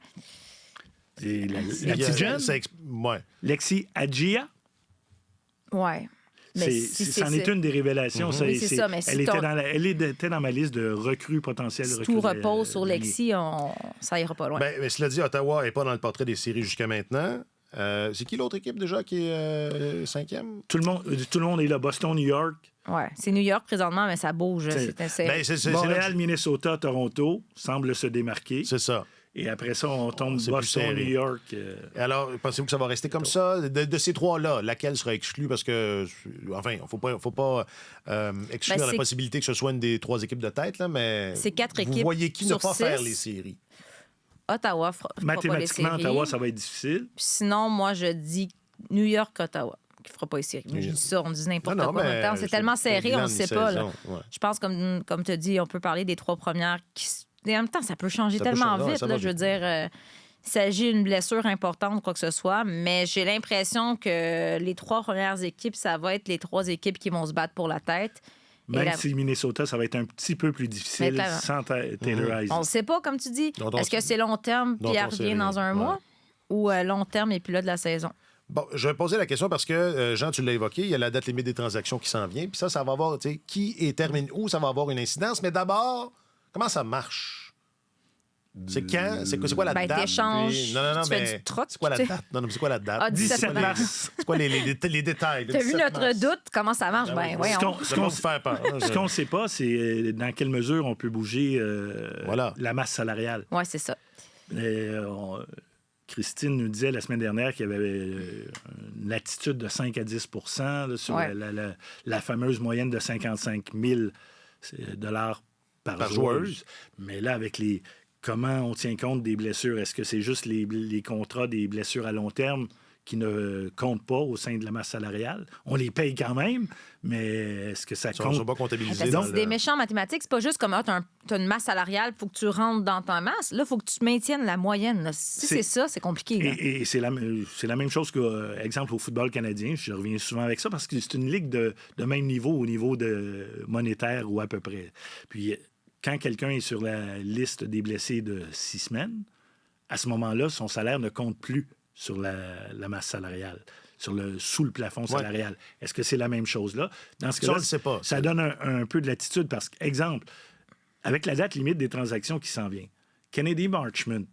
C'est la petite jeune? Lexi Adjia? Ouais. C'en est une des révélations. Oui, c'est ça, mais elle était dans ma liste de recrues potentielles. Si tout repose sur Lexi, ça ira pas loin. Mais cela dit, Ottawa n'est pas dans le portrait des séries jusqu'à maintenant. C'est qui l'autre équipe déjà qui est 5e? Tout le monde est là. Boston, New York. Oui, c'est New York présentement, mais ça bouge. Montréal, Minnesota, Toronto semblent se démarquer. C'est ça. Et après ça, on tombe Boston, New York. Alors, pensez-vous que ça va rester comme ça? De ces trois-là, laquelle sera exclue? Parce que, enfin, il ne faut pas exclure la possibilité que ce soit une des 3 équipes de tête, là, mais c'est 4 équipes. Vous voyez qui ne pas 6. faire les séries? Ottawa fera pas les séries. Mathématiquement, Ottawa, ça va être difficile. Puis sinon, moi, je dis New York, Ottawa, qui ne fera pas les séries. Je dis ça, on dit n'importe quoi. En même temps, c'est tellement serré, on ne sait pas. Là. Ouais. Je pense, comme tu as dit, on peut parler des 3 premières qui... Et en même temps, ça peut changer tellement vite. Là, je veux dire, il s'agit d'une blessure importante ou quoi que ce soit, mais j'ai l'impression que les 3 premières équipes, ça va être les 3 équipes qui vont se battre pour la tête. Même si Minnesota, ça va être un petit peu plus difficile sans Taylor Eisen. On ne sait pas, comme tu dis. Est-ce que c'est long terme puis elle revient dans un mois ou long terme et puis là de la saison? Bon, je vais poser la question parce que, Jean, tu l'as évoqué, il y a la date limite des transactions qui s'en vient. Puis ça va avoir, tu sais, qui est terminé où, ça va avoir une incidence. Mais d'abord... Comment ça marche? C'est quand? C'est quoi la date? T'échanges. Non, mais c'est quoi la date? Non, mais c'est quoi la date? 17 mars. C'est quoi les détails? T'as vu notre doute? Comment ça marche? Ce qu'on ne sait pas, c'est dans quelle mesure on peut bouger la masse salariale. Oui, c'est ça. Christine nous disait la semaine dernière qu'il y avait une latitude de 5 à 10 là, sur la fameuse moyenne de 55 000 $ par joueuse. Mais là, avec comment on tient compte des blessures? Est-ce que c'est juste les contrats des blessures à long terme qui ne comptent pas au sein de la masse salariale? On les paye quand même, mais est-ce que ça compte? Ils ne sont pas comptabilisés. C'est des méchants mathématiques. C'est pas juste comme tu as une masse salariale, il faut que tu rentres dans ta masse. Là, il faut que tu maintiennes la moyenne. Là. Si c'est ça, c'est compliqué. Là. Et c'est la même chose que, exemple, au football canadien. Je reviens souvent avec ça parce que c'est une ligue de même niveau au niveau monétaire ou à peu près. Puis quand quelqu'un est sur la liste des blessés de 6 semaines, à ce moment-là, son salaire ne compte plus sur la masse salariale, sous le plafond salarial. Ouais. Est-ce que c'est la même chose là? Dans ce cas-là, ça donne un peu de latitude parce qu'exemple, avec la date limite des transactions qui s'en vient, Kennedy Marchment,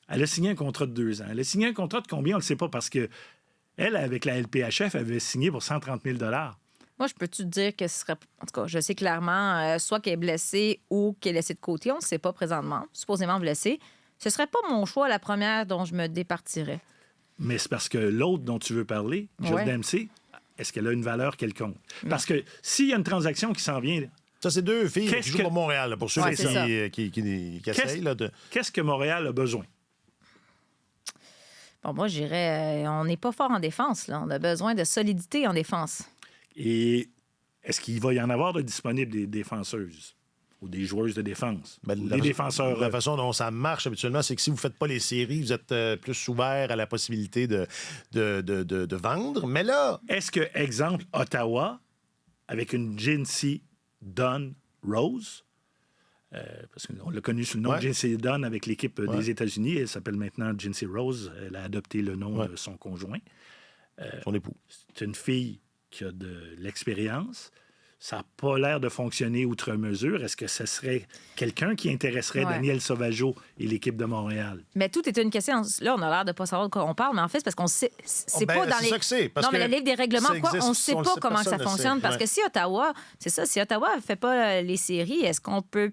elle a signé un contrat de 2 ans. Elle a signé un contrat de combien? On ne le sait pas parce que elle, avec la LPHF, avait signé pour 130 000 $. Moi, je peux-tu te dire que ce serait... En tout cas, je sais clairement, soit qu'elle est blessée ou qu'elle est laissée de côté. On ne sait pas présentement. Supposément blessée. Ce ne serait pas mon choix, la première dont je me départirais. Mais c'est parce que l'autre dont tu veux parler, Jill Dempsey, est-ce qu'elle a une valeur quelconque? Parce que s'il y a une transaction qui s'en vient... Ça, c'est 2 filles qui jouent pour Montréal, là, pour ceux qui essayent. Qu'est-ce que Montréal a besoin? Bon, moi, je dirais, on n'est pas fort en défense. Là. On a besoin de solidité en défense. Et est-ce qu'il va y en avoir de disponibles des défenseuses? ou des joueuses de défense, Ben, ou des défenseurs. La façon dont ça marche habituellement, c'est que si vous ne faites pas les séries, vous êtes plus ouvert à la possibilité de vendre. Mais là... Est-ce que, exemple, Ottawa, avec une Jinsey Dunn Rose, parce qu'on l'a connu sous le nom de Jinsey Dunn avec l'équipe des États-Unis, elle s'appelle maintenant Jinsey Rose, elle a adopté le nom de son conjoint. Son époux. C'est une fille qui a de l'expérience. Ça n'a pas l'air de fonctionner outre mesure. Est-ce que ce serait quelqu'un qui intéresserait Daniel Sauvageau et l'équipe de Montréal? Mais tout est une question. Là, on a l'air de ne pas savoir de quoi on parle, mais en fait, c'est parce qu'on sait. C'est pas dans les. Ça que c'est, parce non, mais que le livre des règlements, on ne sait pas comment ça fonctionne. Parce que si Ottawa, c'est ça, si Ottawa ne fait pas les séries, est-ce qu'on peut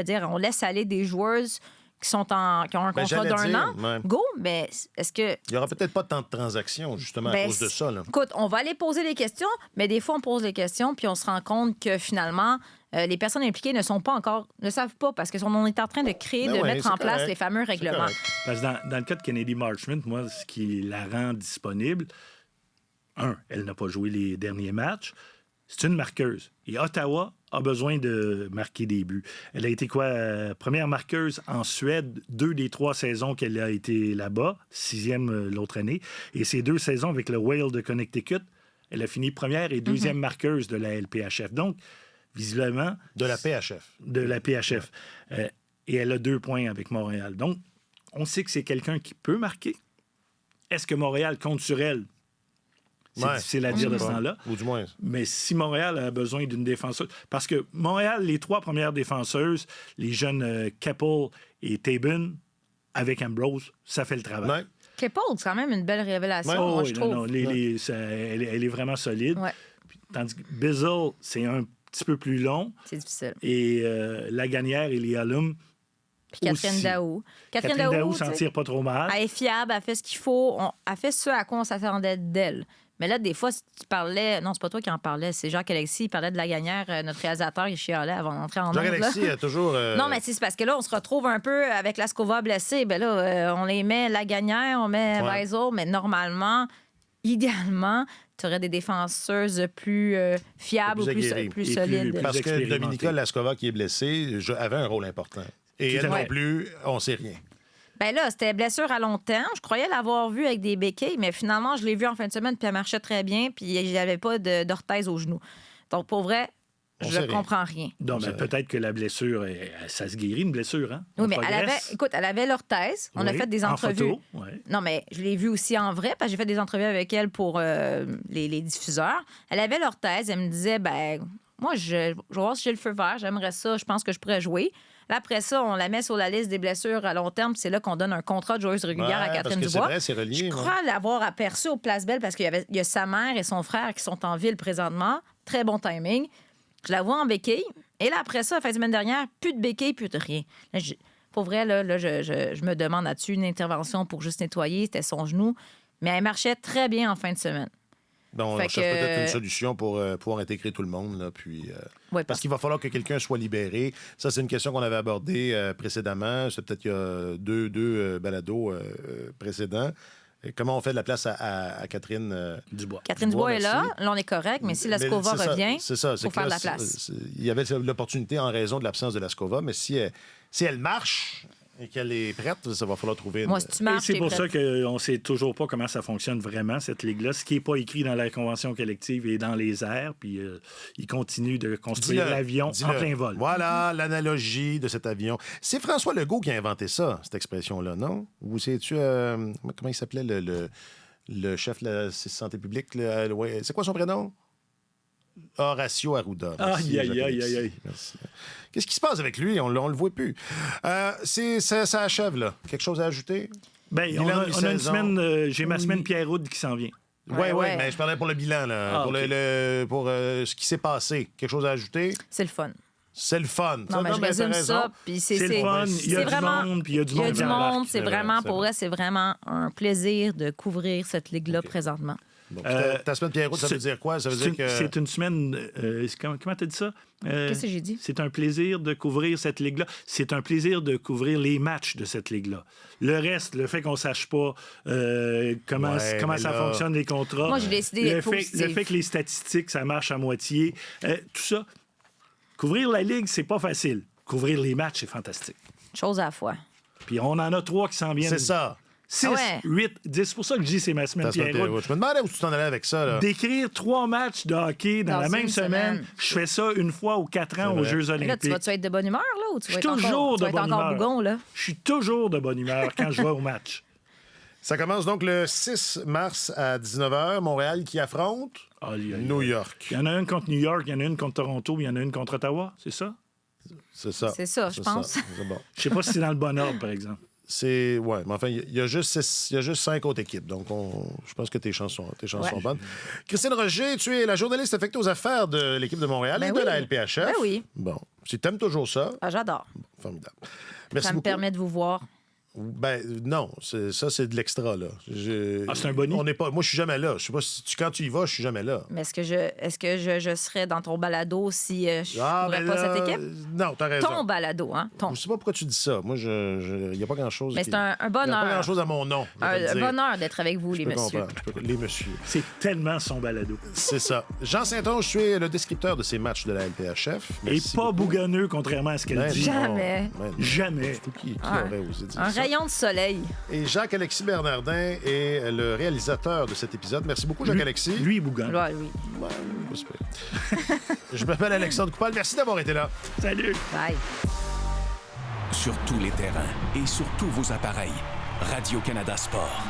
dire, on laisse aller des joueuses qui ont un contrat d'un an, go, mais est-ce que... Il n'y aura peut-être pas tant de transactions, justement, à cause de ça. Là. Écoute, on va aller poser des questions, mais des fois, on pose des questions, puis on se rend compte que, finalement, les personnes impliquées ne savent pas, parce qu'on est en train de créer, mettre en place les fameux règlements. Parce que dans le cas de Kennedy Marchment, moi, ce qui la rend disponible, elle n'a pas joué les derniers matchs. C'est une marqueuse. Et Ottawa a besoin de marquer des buts. Elle a été première marqueuse en Suède, 2 des 3 saisons qu'elle a été là-bas, 6e l'autre année. Et ces 2 saisons avec le Whale de Connecticut, elle a fini première et 2e marqueuse de la LPHF. Donc, visiblement... De la PHF. De la PHF. Et elle a 2 points avec Montréal. Donc, on sait que c'est quelqu'un qui peut marquer. Est-ce que Montréal compte sur elle? C'est difficile à dire de ce temps-là. Ou du moins. Mais si Montréal a besoin d'une défenseuse... Parce que Montréal, les 3 premières défenseuses, les jeunes Keppel et Tabin, avec Ambrose, ça fait le travail. Ouais. Keppel, c'est quand même une belle révélation, moi, je trouve. Non, elle est vraiment solide. Ouais. Tandis que Bizzle, c'est un petit peu plus long. C'est difficile. Et Lagunière et Léa Lum... Puis Catherine Daou. Catherine Daou s'en tire pas trop mal. Elle est fiable, elle fait ce qu'il faut. Elle fait ce à quoi on s'attendait d'elle. Mais là, des fois, si tu parlais... Non, c'est pas toi qui en parlais, c'est Jacques-Alexis. Il parlait de Lagunière, notre réalisateur, il chialait avant d'entrer en ondes. Jacques-Alexis a toujours... Non, mais c'est parce que là, on se retrouve un peu avec Laskova blessée. Ben là, on les met Lagunière, on met Weisel, mais normalement, idéalement, tu aurais des défenseuses plus fiables ou plus solides. Parce que Dominika Laskova, qui est blessée, avait un rôle important. Et elle non plus, on ne sait rien. Ben là, c'était blessure à long terme. Je croyais l'avoir vue avec des béquilles, mais finalement, je l'ai vue en fin de semaine, puis elle marchait très bien, puis il n'y avait pas d'orthèse au genou. Donc, pour vrai, je ne comprends rien. Donc, peut-être que la blessure, ça se guérit, une blessure, hein? Oui, mais elle avait l'orthèse. On a fait des entrevues. En photo, Non, mais je l'ai vue aussi en vrai, parce que j'ai fait des entrevues avec elle pour les diffuseurs. Elle avait l'orthèse. Elle me disait, moi, je vais voir si j'ai le feu vert. J'aimerais ça. Je pense que je pourrais jouer. Là, après ça, on la met sur la liste des blessures à long terme. C'est là qu'on donne un contrat de joueuse régulière à Catherine Dubois. Vrai, c'est relié, je crois l'avoir aperçu au Place Belle parce qu'il y a sa mère et son frère qui sont en ville présentement. Très bon timing. Je la vois en béquille. Et là, après ça, la fin de semaine dernière, plus de béquille, plus de rien. Là, pour vrai, je me demande, as-tu une intervention pour juste nettoyer? C'était son genou. Mais elle marchait très bien en fin de semaine. On cherche peut-être une solution pour pouvoir intégrer tout le monde. Là, puis, parce qu'il va falloir que quelqu'un soit libéré. Ça, c'est une question qu'on avait abordée précédemment. C'est peut-être il y a deux balados précédents. Et comment on fait de la place à Catherine Dubois? Catherine Dubois est là. Là, on est correct. Mais si Laskova revient, il faut faire de la place. Il y avait l'opportunité en raison de l'absence de Laskova. Mais si elle marche... et qu'elle est prête, ça va falloir trouver une... Moi, si tu marches, c'est pour ça qu'on ne sait toujours pas comment ça fonctionne vraiment, cette ligue-là. Ce qui n'est pas écrit dans la convention collective est dans les airs, puis ils continuent de construire l'avion en plein vol. Voilà l'analogie de cet avion. C'est François Legault qui a inventé ça, cette expression-là, non? Ou sais-tu... comment il s'appelait, le chef de la santé publique? C'est quoi son prénom? Horacio Arruda. Aïe. Merci. Qu'est-ce qui se passe avec lui? On le voit plus. Ça achève, là. Quelque chose à ajouter? On a une semaine... j'ai ma semaine Pierre Houd qui s'en vient. Oui, mais je parlais pour le bilan, là. Pour ce qui s'est passé. Quelque chose à ajouter? C'est le fun. C'est le fun. Non, mais je résume ça. C'est le fun. Il y a du monde, puis il y a du monde. Il y a du monde. C'est vraiment, pour vrai, c'est vraiment un plaisir de couvrir cette ligue-là présentement. Donc, ta semaine Pierre Houd, ça veut dire quoi? Ça veut dire que... C'est une semaine... comment tu as dit ça? Qu'est-ce que j'ai dit? C'est un plaisir de couvrir cette ligue-là. C'est un plaisir de couvrir les matchs de cette ligue-là. Le reste, le fait qu'on ne sache pas comment ça fonctionne, les contrats... Moi, j'ai décidé le fait que les statistiques, ça marche à moitié, tout ça... Couvrir la Ligue, c'est pas facile. Couvrir les matchs, c'est fantastique. Chose à la fois. Puis on en a 3 qui s'en viennent. C'est ça. 6, Ah ouais. 8, 10. C'est pour ça que je dis c'est ma semaine Ta semaine Pierrot. Pierrot. Je me demandais où tu t'en allais avec ça. Là. D'écrire 3 matchs de hockey dans Dans la même une semaine, semaine. je fais ça une fois aux 4 ans aux vrai. Jeux Mais là, olympiques. tu vas-tu être de bonne humeur, là, ou tu vas Je suis être toujours encore, de tu vas être bonne encore humeur. bougon, là? Je suis toujours de bonne humeur quand je vais au match. Ça commence donc le 6 mars à 19h. Montréal qui affronte Aïe, aïe, aïe. New York. Il y en a une contre New York, il y en a une contre Toronto, il y en a une contre Ottawa, c'est ça? C'est ça. C'est ça, je pense. C'est bon. Je sais pas si c'est dans le bon ordre, par exemple. Ouais, mais enfin, il y a juste 5 autres équipes. Donc, je pense que tes chances sont bonnes. Christine Roger, tu es la journaliste affectée aux affaires de l'équipe de Montréal et de la LPHF. Ben oui. Bon, tu aimes toujours ça. Ah, j'adore. Formidable. Merci Ça me beaucoup. permet de vous voir. Ben non, ça c'est de l'extra là. C'est un boni? On n'est pas. Moi, je suis jamais là. Je sais pas si quand tu y vas, je suis jamais là. Mais est-ce que je serais dans ton balado si je ne ben pas là, cette équipe? Non, t'as raison. Ton balado, hein? Ton. Je sais pas pourquoi tu dis ça. Moi, il n'y a pas grand-chose. Mais c'est un Il n'y a bonheur. pas grand-chose à mon nom. je vais te Un le dire. bonheur d'être avec vous, les Je peux messieurs. comprendre. Les messieurs. C'est tellement son balado. C'est ça. Jean Saint-Onge, tu es le descripteur de ces matchs de la LPHF. Et Merci pas beaucoup. bougonneux, contrairement à ce qu'elle Ben dit. non. Jamais. Ben non. Jamais. Surtout qui Ah. aurait osé dire Un ça. rayon de soleil. Et Jacques-Alexis Bernardin est le réalisateur de cet épisode. Merci beaucoup, Jacques-Alexis. Lui, il bougonne. Ouais, oui. Ouais, pas super. Je m'appelle Alexandre Coupal. Merci d'avoir été là. Salut. Bye. Sur tous les terrains et sur tous vos appareils. Radio-Canada Sport.